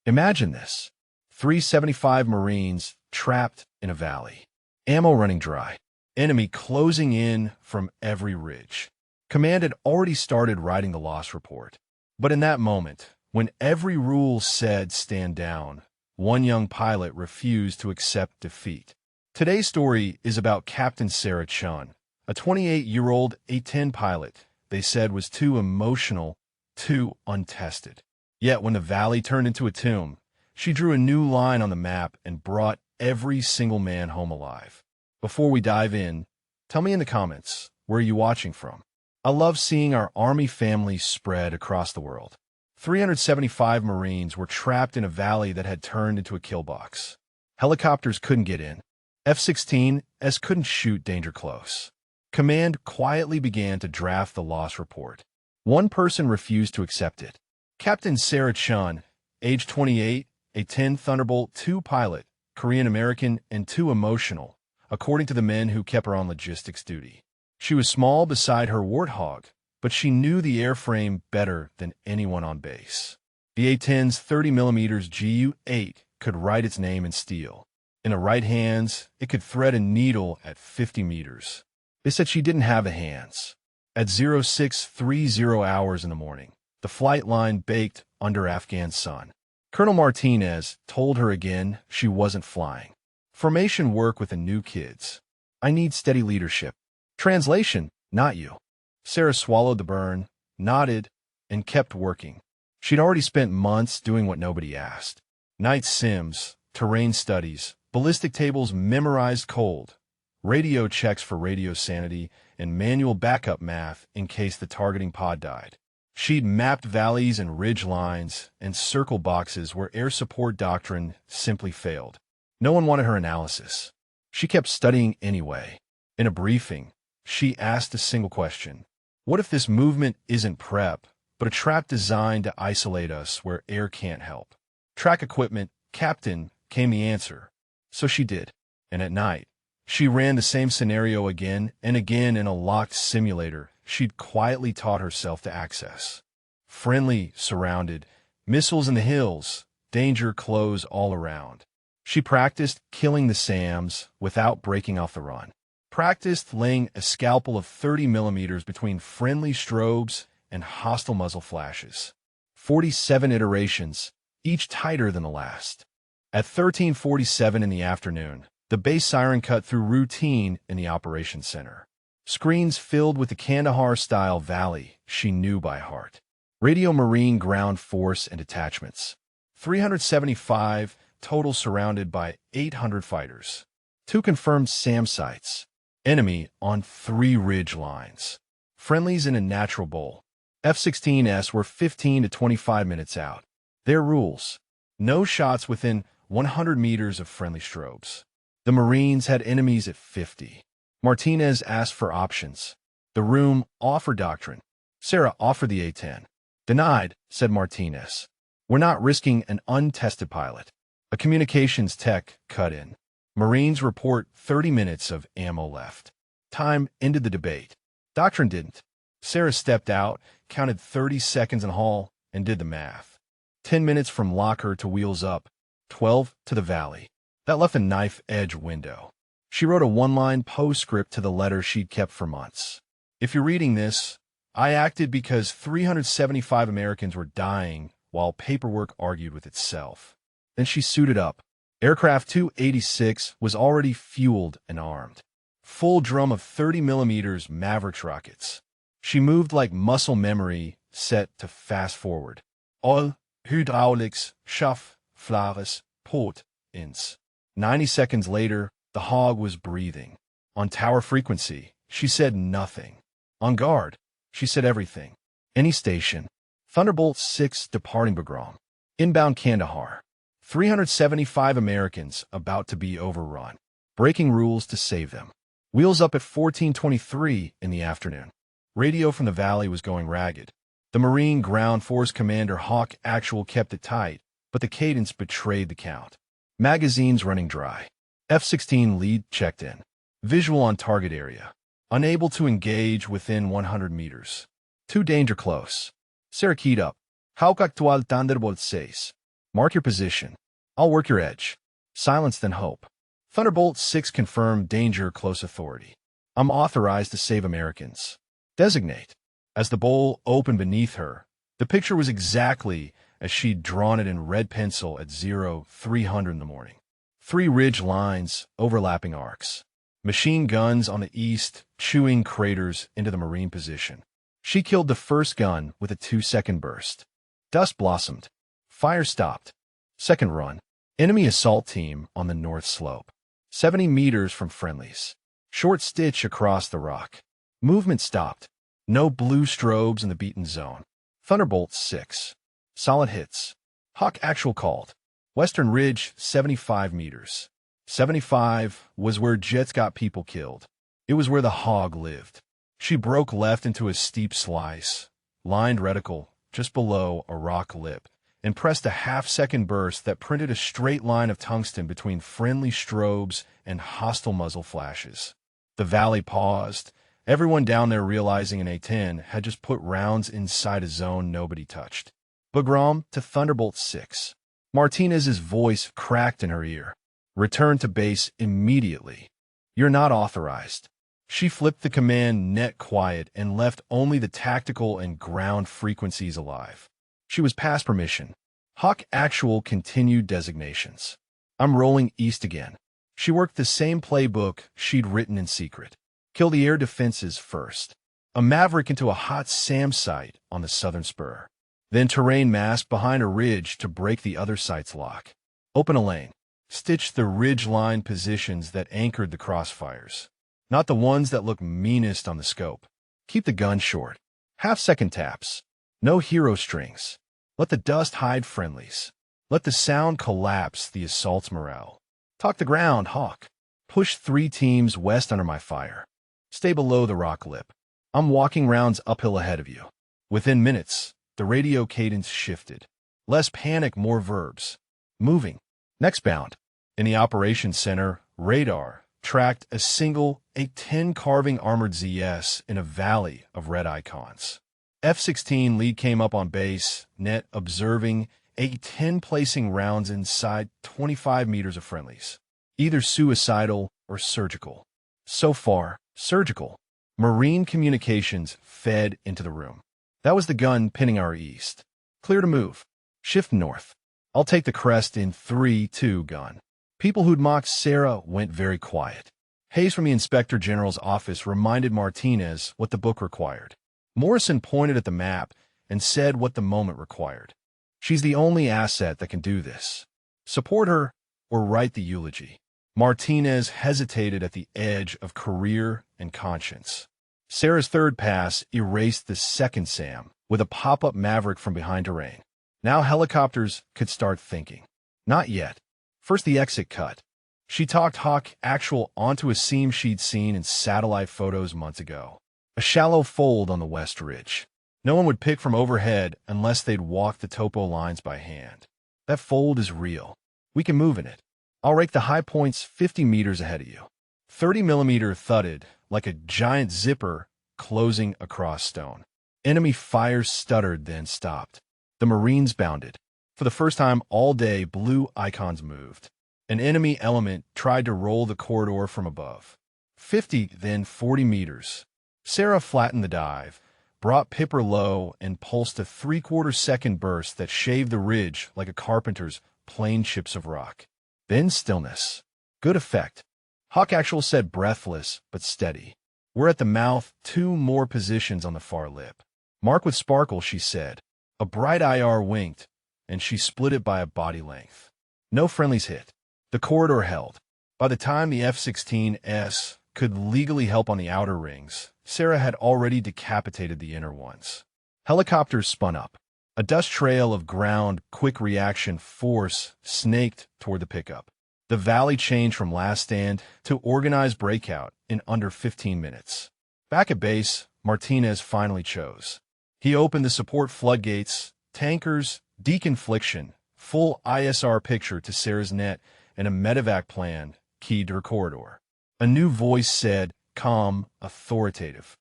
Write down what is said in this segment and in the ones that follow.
Imagine this. 375 Marines trapped in a valley. Ammo running dry. Enemy closing in from every ridge. Command had already started writing the loss report. But in that moment, when every rule said stand down, one young pilot refused to accept defeat. Today's story is about Captain Sarah Chun, a 28-year-old A-10 pilot they said was too emotional, too untested. Yet when the valley turned into a tomb, she drew a new line on the map and brought every single man home alive. Before we dive in, tell me in the comments, where are you watching from? I love seeing our Army family spread across the world. 375 Marines were trapped in a valley that had turned into a kill box. Helicopters couldn't get in. F-16s couldn't shoot danger close. Command quietly began to draft the loss report. One person refused to accept it. Captain Sarah Chun, age 28, A-10 Thunderbolt II pilot, Korean-American and too emotional, according to the men who kept her on logistics duty. She was small beside her Warthog, but she knew the airframe better than anyone on base. The A-10's 30mm Gu-8 could write its name in steel. In her right hands, it could thread a needle at 50 meters. They said she didn't have the hands. At 0630 hours in the morning, the flight line baked under Afghan sun. Colonel Martinez told her again she wasn't flying. Formation work with the new kids. I need steady leadership. Translation, not you. Sarah swallowed the burn, nodded, and kept working. She'd already spent months doing what nobody asked. Night sims, terrain studies, ballistic tables memorized cold, radio checks for radio sanity, and manual backup math in case the targeting pod died. She'd mapped valleys and ridge lines and circle boxes where air support doctrine simply failed. No one wanted her analysis. She kept studying anyway. In a briefing, she asked a single question. What if this movement isn't prep, but a trap designed to isolate us where air can't help? Track equipment, Captain, came the answer. So she did. And at night, she ran the same scenario again and again in a locked simulator she'd quietly taught herself to access. Friendly, surrounded, missiles in the hills, danger close all around. She practiced killing the SAMs without breaking off the run. Practiced laying a scalpel of 30mm between friendly strobes and hostile muzzle flashes. 47 iterations, each tighter than the last. At 13:47 in the afternoon, the base siren cut through routine in the operations center. Screens filled with the Kandahar-style valley she knew by heart. Radio Marine ground force and detachments. 375 total surrounded by 800 fighters. 2 confirmed SAM sites. Enemy on 3 ridge lines. Friendlies in a natural bowl. F-16s were 15 to 25 minutes out. Their rules. No shots within 100 meters of friendly strobes. The Marines had enemies at 50. Martinez asked for options. The room offered doctrine. Sarah offered the A-10. Denied, said Martinez. We're not risking an untested pilot. A communications tech cut in. Marines report 30 minutes of ammo left. Time ended the debate. Doctrine didn't. Sarah stepped out, counted 30 seconds in the hall, and did the math. 10 minutes from locker to wheels up, 12 to the valley. That left a knife-edge window. She wrote a one-line postscript to the letter she'd kept for months. If you're reading this, I acted because 375 Americans were dying while paperwork argued with itself. Then she suited up. Aircraft 286 was already fueled and armed. Full drum of 30mm Mavericks rockets. She moved like muscle memory set to fast forward. All hydraulics, schaff, flares, port, ins. 90 seconds later, the hog was breathing. On tower frequency, she said nothing. On guard, she said everything. Any station. Thunderbolt 6 departing Bagram. Inbound Kandahar. 375 Americans about to be overrun. Breaking rules to save them. Wheels up at 14:23 in the afternoon. Radio from the valley was going ragged. The Marine Ground Force Commander Hawk Actual kept it tight, but the cadence betrayed the count. Magazines running dry. F-16 lead checked in. Visual on target area. Unable to engage within 100 meters. Too danger close. Sarah keyed up. Hawk Actual Thunderbolt 6. Mark your position. I'll work your edge. Silence then hope. Thunderbolt 6 confirmed danger close authority. I'm authorized to save Americans. Designate. As the bowl opened beneath her, the picture was exactly as she'd drawn it in red pencil at 0300 in the morning. 3 ridge lines, overlapping arcs. Machine guns on the east, chewing craters into the Marine position. She killed the first gun with a 2-second burst. Dust blossomed. Fire stopped. Second run. Enemy assault team on the north slope. 70 meters from friendlies. Short stitch across the rock. Movement stopped. No blue strobes in the beaten zone. Thunderbolt 6. Solid hits. Hawk actual called. Western Ridge, 75 meters. 75 was where jets got people killed. It was where the hog lived. She broke left into a steep slice, lined reticle just below a rock lip, and pressed a half-second burst that printed a straight line of tungsten between friendly strobes and hostile muzzle flashes. The valley paused, everyone down there realizing an A-10 had just put rounds inside a zone nobody touched. Bagram to Thunderbolt 6. Martinez's voice cracked in her ear. Return to base immediately. You're not authorized. She flipped the command net quiet and left only the tactical and ground frequencies alive. She was past permission. Hawk actual continued designations. I'm rolling east again. She worked the same playbook she'd written in secret. Kill the air defenses first. A Maverick into a hot SAM site on the southern spur. Then terrain mask behind a ridge to break the other site's lock. Open a lane. Stitch the ridge line positions that anchored the crossfires. Not the ones that look meanest on the scope. Keep the gun short. Half-second taps. No hero strings. Let the dust hide friendlies. Let the sound collapse the assault's morale. Talk the ground, Hawk. Push 3 teams west under my fire. Stay below the rock lip. I'm walking rounds uphill ahead of you. Within minutes, the radio cadence shifted. Less panic, more verbs. Moving. Next bound. In the operations center, radar tracked a single A-10 carving armored ZS in a valley of red icons. F-16 lead came up on base, net observing A-10 placing rounds inside 25 meters of friendlies. Either suicidal or surgical. So far, surgical. Marine communications fed into the room. That was the gun pinning our east. Clear to move. Shift north. I'll take the crest in 3-2 gun. People who'd mocked Sarah went very quiet. Hayes from the Inspector General's office reminded Martinez what the book required. Morrison pointed at the map and said what the moment required. She's the only asset that can do this. Support her or write the eulogy. Martinez hesitated at the edge of career and conscience. Sarah's third pass erased the second SAM with a pop-up Maverick from behind terrain. Now helicopters could start thinking. Not yet. First the exit cut. She talked Hawk actual onto a seam she'd seen in satellite photos months ago. A shallow fold on the west ridge. No one would pick from overhead unless they'd walk the topo lines by hand. That fold is real. We can move in it. I'll rake the high points 50 meters ahead of you. 30mm thudded like a giant zipper closing across stone. Enemy fire stuttered, then stopped. The Marines bounded. For the first time all day, blue icons moved. An enemy element tried to roll the corridor from above. 50, then 40 meters. Sarah flattened the dive, brought Pipper low, and pulsed a 3/4-second burst that shaved the ridge like a carpenter's plain chips of rock. Then stillness. Good effect. Hawk Actual said breathless but steady. We're at the mouth, 2 more positions on the far lip. Mark with sparkle, she said. A bright IR winked, and she split it by a body length. No friendlies hit. The corridor held. By the time the F-16S could legally help on the outer rings, Sarah had already decapitated the inner ones. Helicopters spun up. A dust trail of ground quick reaction force snaked toward the pickup. The valley changed from last stand to organized breakout in under 15 minutes. Back at base, Martinez finally chose. He opened the support floodgates, tankers, deconfliction, full ISR picture to Sarah's net, and a medevac plan keyed to her corridor. A new voice said, calm, authoritative.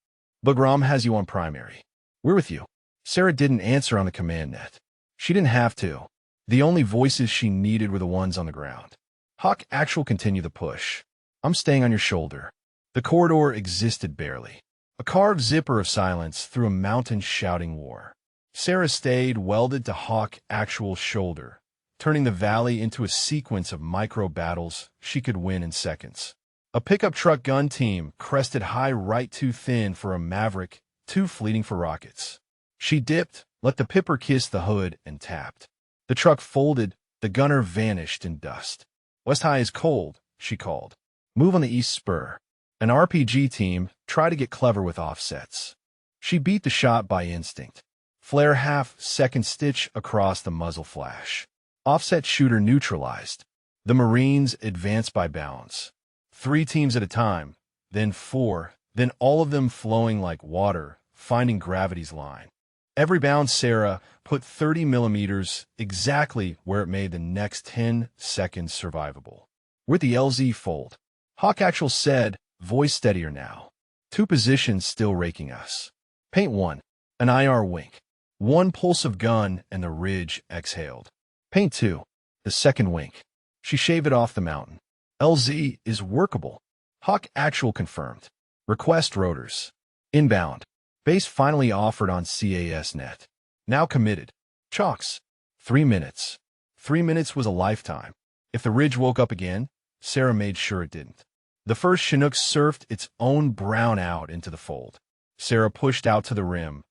Bagram has you on primary. We're with you. Sarah didn't answer on the command net. She didn't have to. The only voices she needed were the ones on the ground. Hawk Actual continued the push. I'm staying on your shoulder. The corridor existed barely. A carved zipper of silence through a mountain shouting war. Sarah stayed welded to Hawk Actual's shoulder, turning the valley into a sequence of micro-battles she could win in seconds. A pickup truck gun team crested high right too thin for a Maverick, too fleeting for rockets. She dipped, let the pipper kiss the hood, and tapped. The truck folded, the gunner vanished in dust. West High is cold, she called. Move on the east spur. An RPG team tried to get clever with offsets. She beat the shot by instinct. Flare half-second stitch across the muzzle flash. Offset shooter neutralized. The Marines advanced by bounds. 3 teams at a time, then 4, then all of them flowing like water, finding gravity's line. Every bound Sarah put 30 millimeters exactly where it made the next 10 seconds survivable. We're at the LZ fold. Hawk Actual said, voice steadier now. 2 positions still raking us. Paint 1. An IR wink. 1 pulse of gun and the ridge exhaled. Paint 2. The second wink. She shaved it off the mountain. LZ is workable. Hawk Actual confirmed. Request rotors. Inbound. Base finally offered on CAS.net. Now committed. Chalks. 3 minutes. 3 minutes was a lifetime. If the ridge woke up again, Sarah made sure it didn't. The first Chinook surfed its own brown out into the fold. Sarah pushed out to the rim,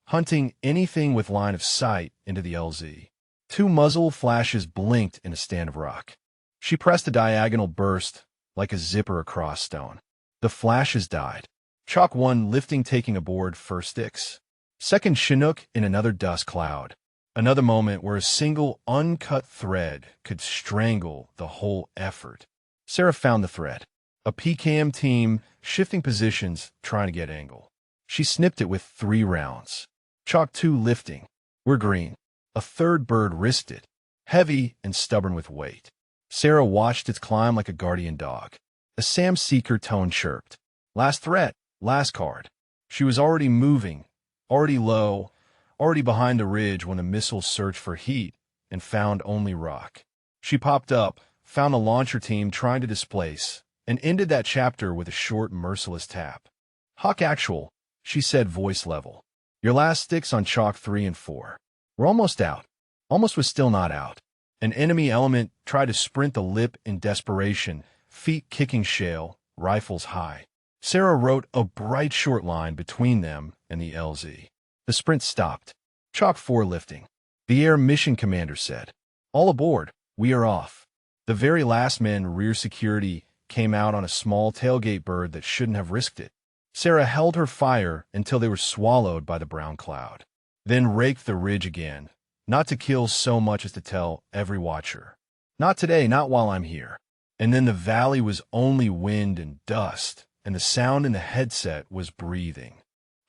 hunting anything with line of sight into the LZ. 2 muzzle flashes blinked in a stand of rock. She pressed a diagonal burst like a zipper across stone. The flashes died. Chalk 1 lifting taking aboard first sticks. Second Chinook in another dust cloud. Another moment where a single uncut thread could strangle the whole effort. Sarah found the thread. A PCAM team shifting positions trying to get angle. She snipped it with 3 rounds. Chalk 2 lifting. We're green. A third bird risked it. Heavy and stubborn with weight. Sarah watched its climb like a guardian dog. A Sam Seeker tone chirped. Last threat. Last card. She was already moving, already low, already behind the ridge when the missile searched for heat and found only rock. She popped up, found the launcher team trying to displace, and ended that chapter with a short, merciless tap. Hawk Actual, she said voice level. Your last sticks on chalk 3 and 4. We're almost out. Almost was still not out. An enemy element tried to sprint the lip in desperation, feet kicking shale, rifles high. Sarah wrote a bright short line between them and the LZ. The sprint stopped. Chalk 4 lifting. The air mission commander said, all aboard, we are off. The very last man rear security came out on a small tailgate bird that shouldn't have risked it. Sarah held her fire until they were swallowed by the brown cloud. Then raked the ridge again, not to kill so much as to tell every watcher. Not today, not while I'm here. And then the valley was only wind and dust, and the sound in the headset was breathing.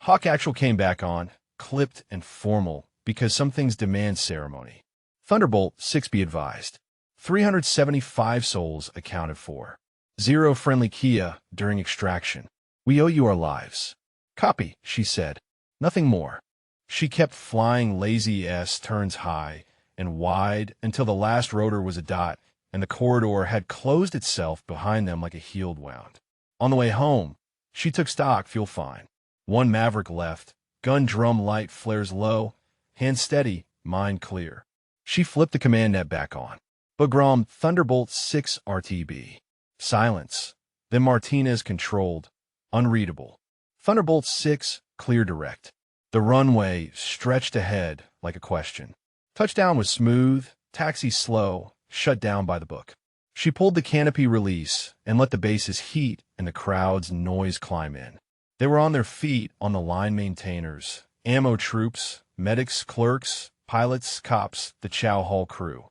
Hawk Actual came back on, clipped and formal, because some things demand ceremony. Thunderbolt 6 be advised. 375 souls accounted for. 0 friendly Kia during extraction. We owe you our lives. Copy, she said. Nothing more. She kept flying lazy S-turns high and wide until the last rotor was a dot and the corridor had closed itself behind them like a healed wound. On the way home, she took stock, feel fine. 1 Maverick left, gun drum light flares low, hand steady, mind clear. She flipped the command net back on. Bagram Thunderbolt 6 RTB. Silence. Then Martinez controlled. Unreadable. Thunderbolt 6, clear direct. The runway stretched ahead like a question. Touchdown was smooth, taxi slow, shut down by the book. She pulled the canopy release and let the base's heat and the crowd's noise climb in. They were on their feet on the line maintainers, ammo troops, medics, clerks, pilots, cops, the chow hall crew.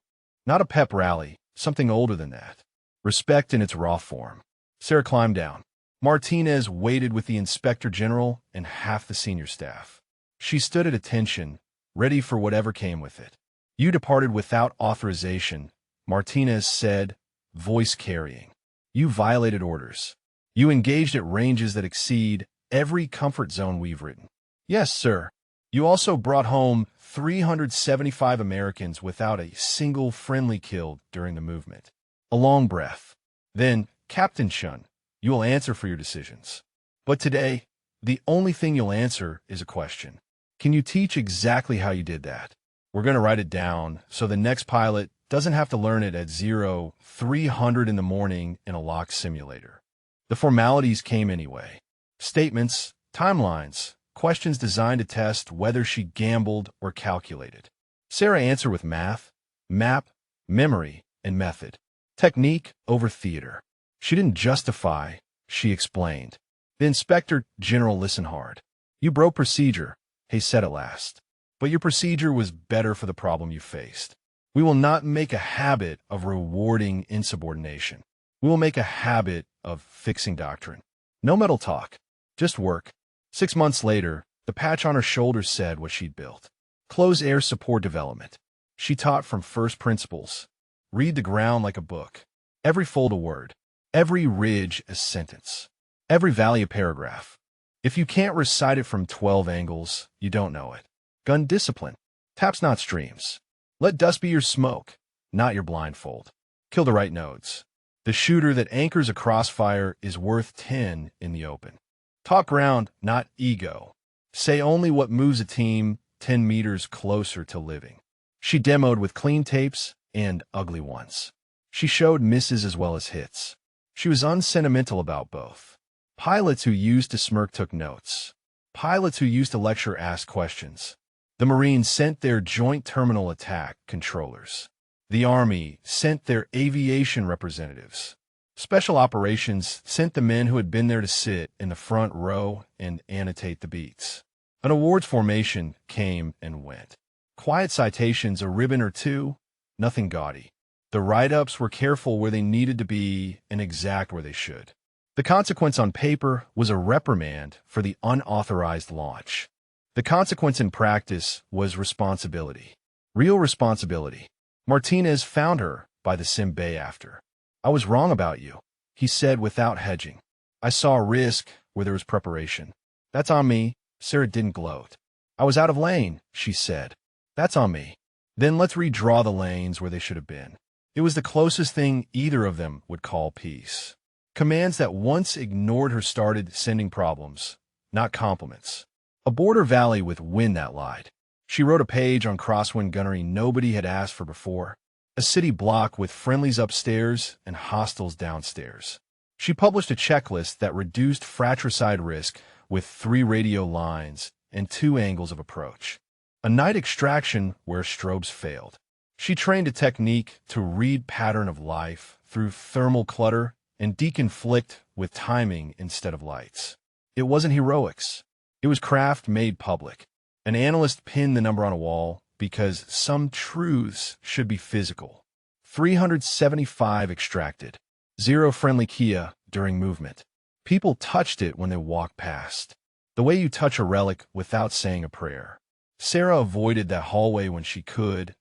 Not a pep rally, something older than that. Respect in its raw form. Sarah climbed down. Martinez waited with the inspector general and half the senior staff. She stood at attention, ready for whatever came with it. You departed without authorization, Martinez said, voice carrying. You violated orders. You engaged at ranges that exceed every comfort zone we've written. Yes, sir. You also brought home 375 Americans without a single friendly killed during the movement. A long breath. Then, Captain Shun, you will answer for your decisions. But today, the only thing you'll answer is a question. Can you teach exactly how you did that? We're going to write it down so the next pilot doesn't have to learn it at 0300 in the morning in a locked simulator. The formalities came anyway. Statements, timelines, questions designed to test whether she gambled or calculated. Sarah answered with math, map, memory, and method. Technique over theater. She didn't justify, she explained. The Inspector General listened hard. You broke procedure, he said at last. But your procedure was better for the problem you faced. We will not make a habit of rewarding insubordination. We will make a habit of fixing doctrine. No metal talk, just work. 6 months later, the patch on her shoulder said what she'd built. Close air support development. She taught from first principles. Read the ground like a book. Every fold a word. Every ridge a sentence. Every valley a paragraph. If you can't recite it from 12 angles, you don't know it. Gun discipline. Taps not streams. Let dust be your smoke, not your blindfold. Kill the right nodes. The shooter that anchors a crossfire is worth 10 in the open. Talk ground, not ego. Say only what moves a team 10 meters closer to living. She demoed with clean tapes and ugly ones. She showed misses as well as hits. She was unsentimental about both. Pilots who used to smirk took notes. Pilots who used to lecture asked questions. The Marines sent their Joint Terminal Attack controllers. The Army sent their aviation representatives. Special Operations sent the men who had been there to sit in the front row and annotate the beats. An awards formation came and went. Quiet citations, a ribbon or two, nothing gaudy. The write-ups were careful where they needed to be and exact where they should. The consequence on paper was a reprimand for the unauthorized launch. The consequence in practice was responsibility. Real responsibility. Martinez found her by the Sim Bay after. I was wrong about you, he said without hedging. I saw a risk where there was preparation. That's on me. Sarah didn't gloat. I was out of lane, she said. That's on me. Then let's redraw the lanes where they should have been. It was the closest thing either of them would call peace. Commands that once ignored her started sending problems, not compliments. A border valley with wind that lied. She wrote a page on crosswind gunnery nobody had asked for before. A city block with friendlies upstairs and hostiles downstairs. She published a checklist that reduced fratricide risk with 3 radio lines and 2 angles of approach. A night extraction where strobes failed. She trained a technique to read pattern of life through thermal clutter and deconflict with timing instead of lights. It wasn't heroics. It was craft made public. An analyst pinned the number on a wall because some truths should be physical. 375 extracted. 0 friendly Kia during movement. People touched it when they walked past. The way you touch a relic without saying a prayer. Sarah avoided that hallway when she could,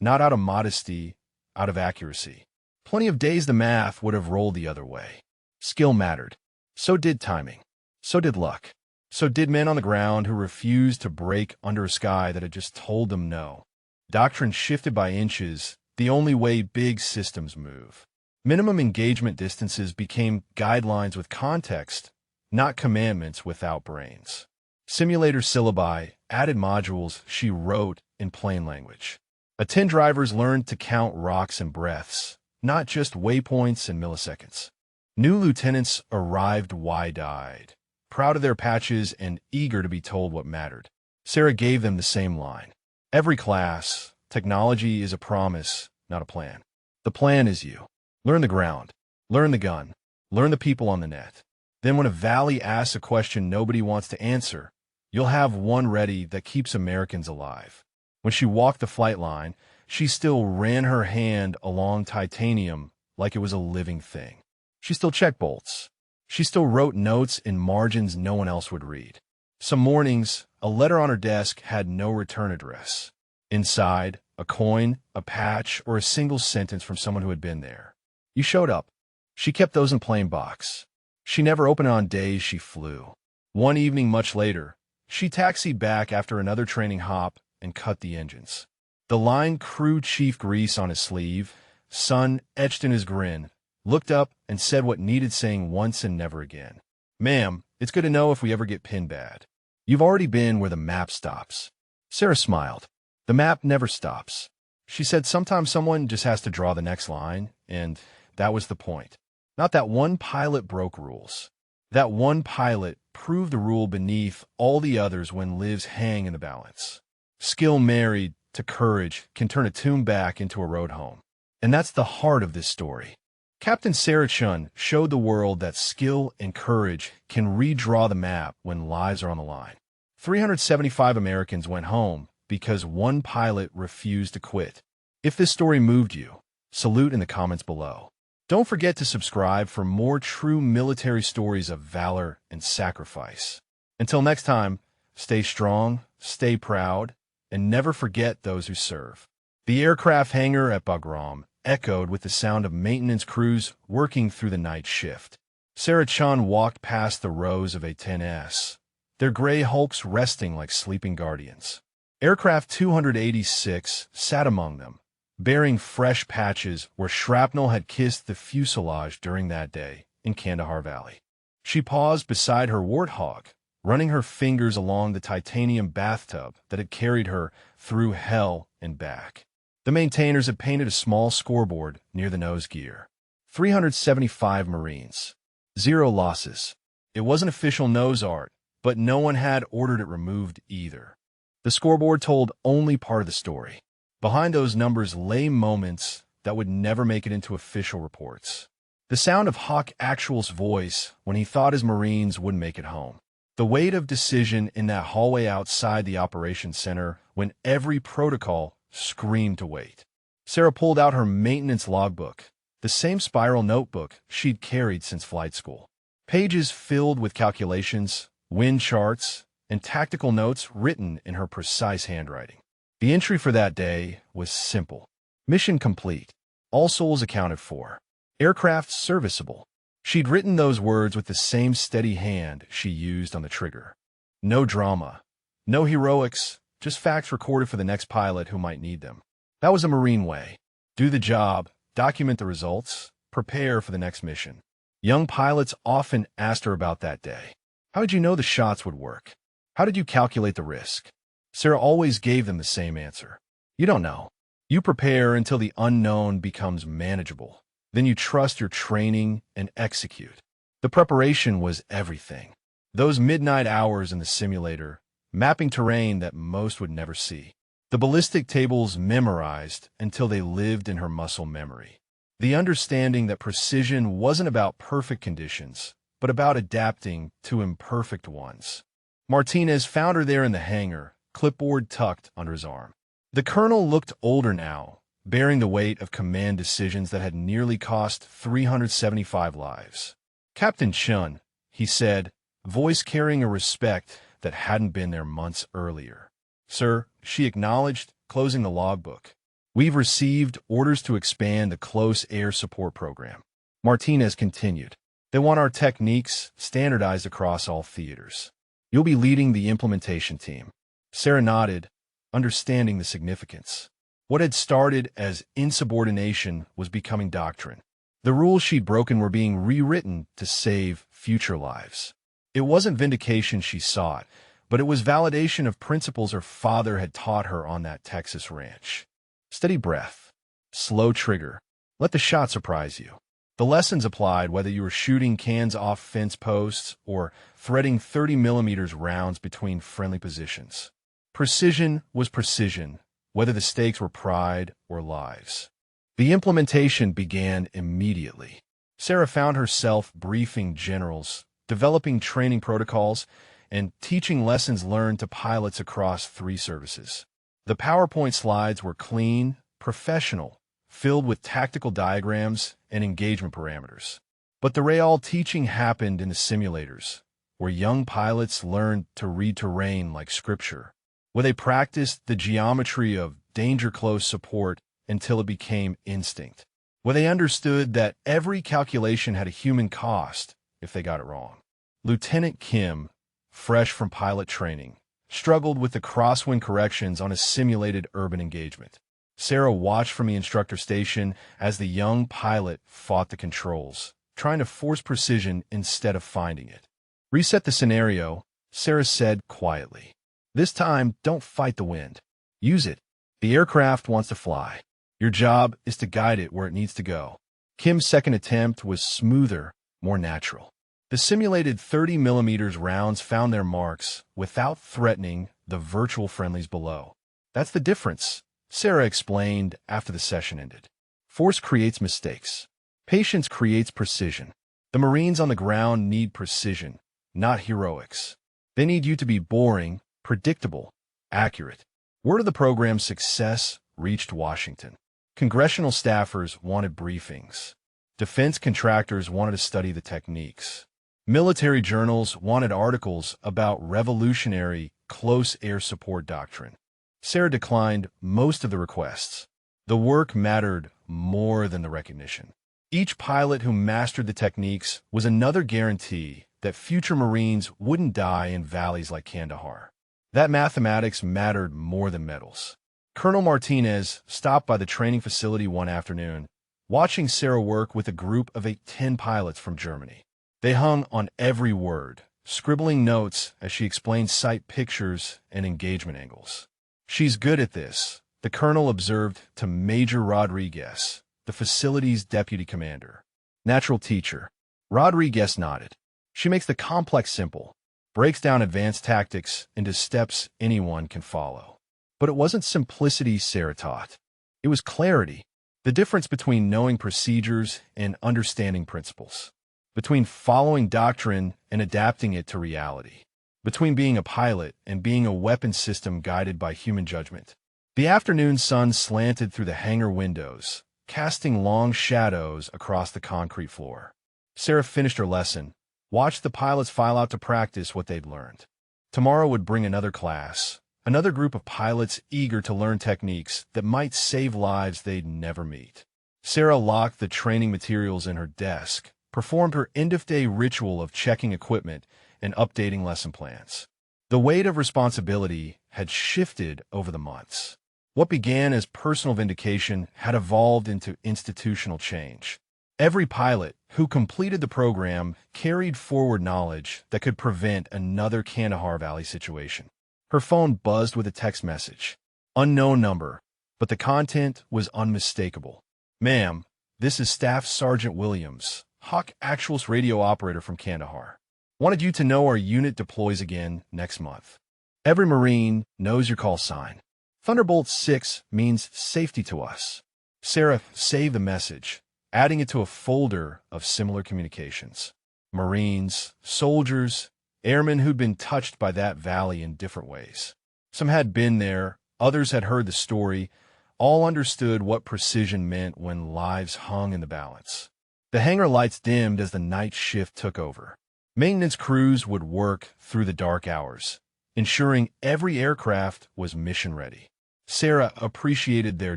not out of modesty, out of accuracy. Plenty of days the math would have rolled the other way. Skill mattered. So did timing. So did luck. So did men on the ground who refused to break under a sky that had just told them no. Doctrine shifted by inches, the only way big systems move. Minimum engagement distances became guidelines with context, not commandments without brains. Simulator syllabi added modules she wrote in plain language. A-10 drivers learned to count rocks and breaths, not just waypoints and milliseconds. New lieutenants arrived wide-eyed, proud of their patches and eager to be told what mattered. Sarah gave them the same line. Every class, technology is a promise, not a plan. The plan is you. Learn the ground. Learn the gun. Learn the people on the net. Then when a valley asks a question nobody wants to answer, you'll have one ready that keeps Americans alive. When she walked the flight line, she still ran her hand along titanium like it was a living thing. She still checked bolts. She still wrote notes in margins no one else would read. Some mornings, a letter on her desk had no return address. Inside, a coin, a patch, or a single sentence from someone who had been there. You showed up. She kept those in plain box. She never opened it on days she flew. One evening much later, She taxied back after another training hop and cut the engines. The line crew chief, grease on his sleeve, sun etched in his grin, looked up and said what needed saying once and never again. "Ma'am, it's good to know if we ever get pinned bad. You've already been where the map stops." Sarah smiled. "The map never stops." She said sometimes someone just has to draw the next line, and that was the point. Not that one pilot broke rules. That one pilot proved the rule beneath all the others when lives hang in the balance. Skill married to courage can turn a tomb back into a road home. And that's the heart of this story. Captain Sarah Chun showed the world that skill and courage can redraw the map when lives are on the line. 375 Americans went home because one pilot refused to quit. If this story moved you, salute in the comments below. Don't forget to subscribe for more true military stories of valor and sacrifice. Until next time, stay strong, stay proud, and never forget those who serve. The aircraft hangar at Bagram echoed with the sound of maintenance crews working through the night shift. Sarah Chun walked past the rows of A-10s, their gray hulks resting like sleeping guardians. Aircraft 286 sat among them, bearing fresh patches where shrapnel had kissed the fuselage during that day in Kandahar Valley. She paused beside her warthog, running her fingers along the titanium bathtub that had carried her through hell and back. The maintainers had painted a small scoreboard near the nose gear. 375 Marines. 0 losses. It wasn't official nose art, but no one had ordered it removed either. The scoreboard told only part of the story. Behind those numbers lay moments that would never make it into official reports. The sound of Hawk Actual's voice when he thought his Marines wouldn't make it home. The weight of decision in that hallway outside the operations center when every protocol screamed to wait. Sarah pulled out her maintenance logbook, the same spiral notebook she'd carried since flight school. Pages filled with calculations, wind charts, and tactical notes written in her precise handwriting. The entry for that day was simple. Mission complete. All souls accounted for. Aircraft serviceable. She'd written those words with the same steady hand she used on the trigger. No drama. No heroics. Just facts recorded for the next pilot who might need them. That was a Marine way. Do the job, document the results, prepare for the next mission. Young pilots often asked her about that day. How did you know the shots would work? How did you calculate the risk? Sarah always gave them the same answer. You don't know. You prepare until the unknown becomes manageable. Then you trust your training and execute. The preparation was everything. Those midnight hours in the simulator, mapping terrain that most would never see. The ballistic tables memorized until they lived in her muscle memory. The understanding that precision wasn't about perfect conditions, but about adapting to imperfect ones. Martinez found her there in the hangar, clipboard tucked under his arm. The colonel looked older now, bearing the weight of command decisions that had nearly cost 375 lives. "Captain Chun," he said, voice carrying a respect that hadn't been there months earlier. "Sir," she acknowledged, closing the logbook. "We've received orders to expand the close air support program." Martinez continued. "They want our techniques standardized across all theaters. You'll be leading the implementation team." Sarah nodded, understanding the significance. What had started as insubordination was becoming doctrine. The rules she'd broken were being rewritten to save future lives. It wasn't vindication she sought, but it was validation of principles her father had taught her on that Texas ranch. Steady breath. Slow trigger. Let the shot surprise you. The lessons applied whether you were shooting cans off fence posts or threading 30mm rounds between friendly positions. Precision was precision, whether the stakes were pride or lives. The implementation began immediately. Sarah found herself briefing generals, developing training protocols, and teaching lessons learned to pilots across 3 services. The PowerPoint slides were clean, professional, filled with tactical diagrams and engagement parameters. But the real teaching happened in the simulators, where young pilots learned to read terrain like scripture, where they practiced the geometry of danger-close support until it became instinct, where they understood that every calculation had a human cost if they got it wrong. Lieutenant Kim, fresh from pilot training, struggled with the crosswind corrections on a simulated urban engagement. Sarah watched from the instructor station as the young pilot fought the controls, trying to force precision instead of finding it. "Reset the scenario," Sarah said quietly. "This time, don't fight the wind. Use it. The aircraft wants to fly. Your job is to guide it where it needs to go." Kim's second attempt was smoother, more natural. The simulated 30mm rounds found their marks without threatening the virtual friendlies below. "That's the difference," Sarah explained after the session ended. "Force creates mistakes. Patience creates precision. The Marines on the ground need precision, not heroics. They need you to be boring, predictable, accurate." Word of the program's success reached Washington. Congressional staffers wanted briefings. Defense contractors wanted to study the techniques. Military journals wanted articles about revolutionary close air support doctrine. Sarah declined most of the requests. The work mattered more than the recognition. Each pilot who mastered the techniques was another guarantee that future Marines wouldn't die in valleys like Kandahar. That mathematics mattered more than medals. Colonel Martinez stopped by the training facility one afternoon, watching Sarah work with a group of A-10 pilots from Germany. They hung on every word, scribbling notes as she explained sight pictures and engagement angles. "She's good at this," the colonel observed to Major Rodriguez, the facility's deputy commander. "Natural teacher." Rodriguez nodded. "She makes the complex simple, breaks down advanced tactics into steps anyone can follow." But it wasn't simplicity Sarah taught. It was clarity, the difference between knowing procedures and understanding principles, between following doctrine and adapting it to reality, between being a pilot and being a weapon system guided by human judgment. The afternoon sun slanted through the hangar windows, casting long shadows across the concrete floor. Sarah finished her lesson, watched the pilots file out to practice what they'd learned. Tomorrow would bring another class, another group of pilots eager to learn techniques that might save lives they'd never meet. Sarah locked the training materials in her desk, performed her end-of-day ritual of checking equipment and updating lesson plans. The weight of responsibility had shifted over the months. What began as personal vindication had evolved into institutional change. Every pilot who completed the program carried forward knowledge that could prevent another Kandahar Valley situation. Her phone buzzed with a text message. Unknown number, but the content was unmistakable. "Ma'am, this is Staff Sergeant Williams, Hawk Actuals radio operator from Kandahar. Wanted you to know our unit deploys again next month. Every Marine knows your call sign. Thunderbolt 6 means safety to us." Sarah saved the message, adding it to a folder of similar communications. Marines, soldiers, airmen who'd been touched by that valley in different ways. Some had been there, others had heard the story, all understood what precision meant when lives hung in the balance. The hangar lights dimmed as the night shift took over. Maintenance crews would work through the dark hours, ensuring every aircraft was mission-ready. Sarah appreciated their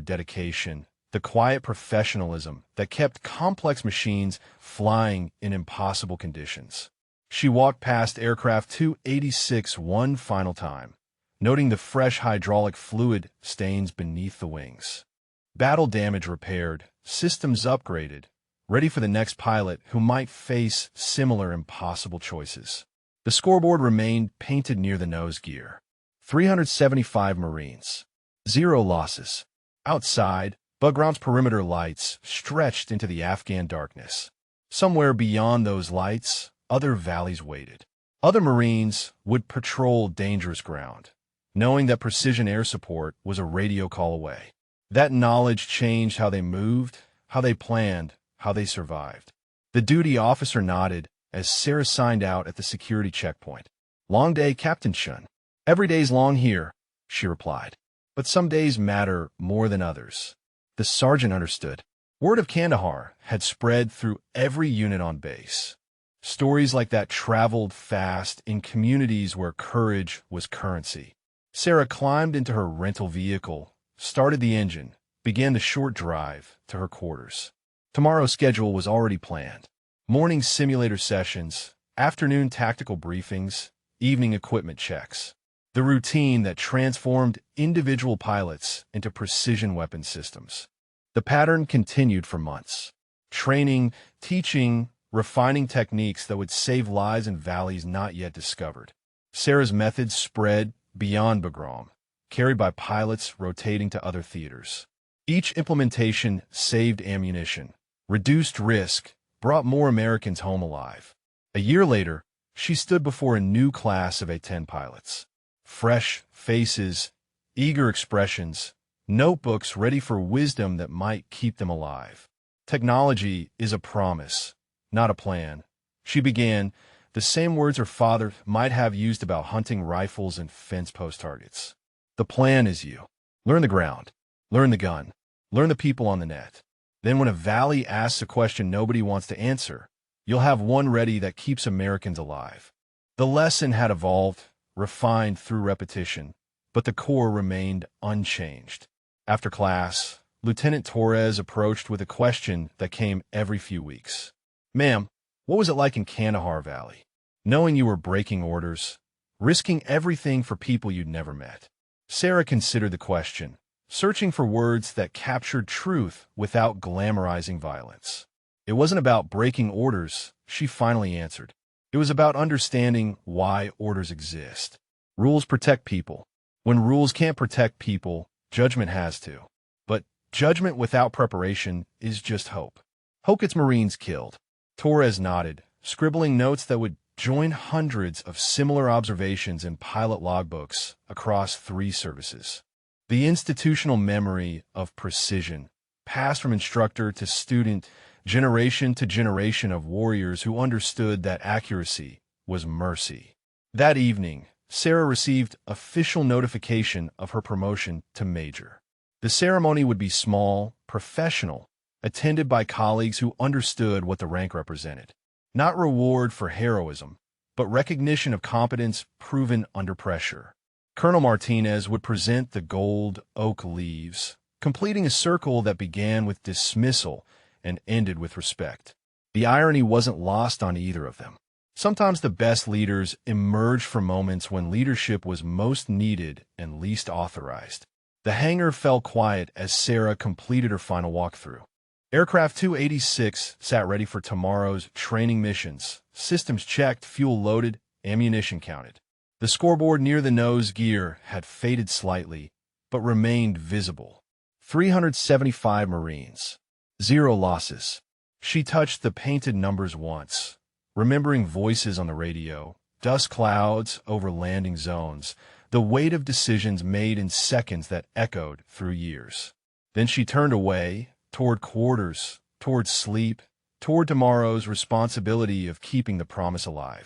dedication, the quiet professionalism that kept complex machines flying in impossible conditions. She walked past aircraft 286 one final time, noting the fresh hydraulic fluid stains beneath the wings. Battle damage repaired, systems upgraded, ready for the next pilot who might face similar impossible choices. The scoreboard remained painted near the nose gear. 375 Marines. 0 losses. Outside, Buground's perimeter lights stretched into the Afghan darkness. Somewhere beyond those lights, other valleys waited. Other Marines would patrol dangerous ground, knowing that precision air support was a radio call away. That knowledge changed how they moved, how they planned, how they survived. The duty officer nodded as Sarah signed out at the security checkpoint. "Long day, Captain Chun." "Every day's long here," she replied. "But some days matter more than others." The sergeant understood. Word of Kandahar had spread through every unit on base. Stories like that traveled fast in communities where courage was currency. Sarah climbed into her rental vehicle, started the engine, began the short drive to her quarters. Tomorrow's schedule was already planned. Morning simulator sessions, afternoon tactical briefings, evening equipment checks. The routine that transformed individual pilots into precision weapon systems. The pattern continued for months. Training, teaching, refining techniques that would save lives in valleys not yet discovered. Sarah's methods spread beyond Bagram, carried by pilots rotating to other theaters. Each implementation saved ammunition, reduced risk, brought more Americans home alive. A year later, she stood before a new class of A-10 pilots. Fresh faces, eager expressions, notebooks ready for wisdom that might keep them alive. Technology is a promise, not a plan. She began, the same words her father might have used about hunting rifles and fence post targets. The plan is you. Learn the ground. Learn the gun. Learn the people on the net. Then when a valley asks a question nobody wants to answer, you'll have one ready that keeps Americans alive. The lesson had evolved, refined through repetition, but the core remained unchanged. After class, Lieutenant Torres approached with a question that came every few weeks. "Ma'am, what was it like in Kandahar Valley? Knowing you were breaking orders, risking everything for people you'd never met?" Sarah considered the question, searching for words that captured truth without glamorizing violence. It wasn't about breaking orders, she finally answered. It was about understanding why orders exist. Rules protect people. When rules can't protect people, judgment has to. But judgment without preparation is just hope. Hope gets Marines killed. Torres nodded, scribbling notes that would join hundreds of similar observations in pilot logbooks across 3 services. The institutional memory of precision, passed from instructor to student, generation to generation of warriors who understood that accuracy was mercy. That evening, Sarah received official notification of her promotion to major. The ceremony would be small, professional, attended by colleagues who understood what the rank represented. Not reward for heroism, but recognition of competence proven under pressure. Colonel Martinez would present the gold oak leaves, completing a circle that began with dismissal and ended with respect. The irony wasn't lost on either of them. Sometimes the best leaders emerged from moments when leadership was most needed and least authorized. The hangar fell quiet as Sarah completed her final walkthrough. Aircraft 286 sat ready for tomorrow's training missions. Systems checked, fuel loaded, ammunition counted. The scoreboard near the nose gear had faded slightly, but remained visible. 375 Marines. 0 losses. She touched the painted numbers once, remembering voices on the radio, dust clouds over landing zones, the weight of decisions made in seconds that echoed through years. Then she turned away, toward quarters, toward sleep, toward tomorrow's responsibility of keeping the promise alive.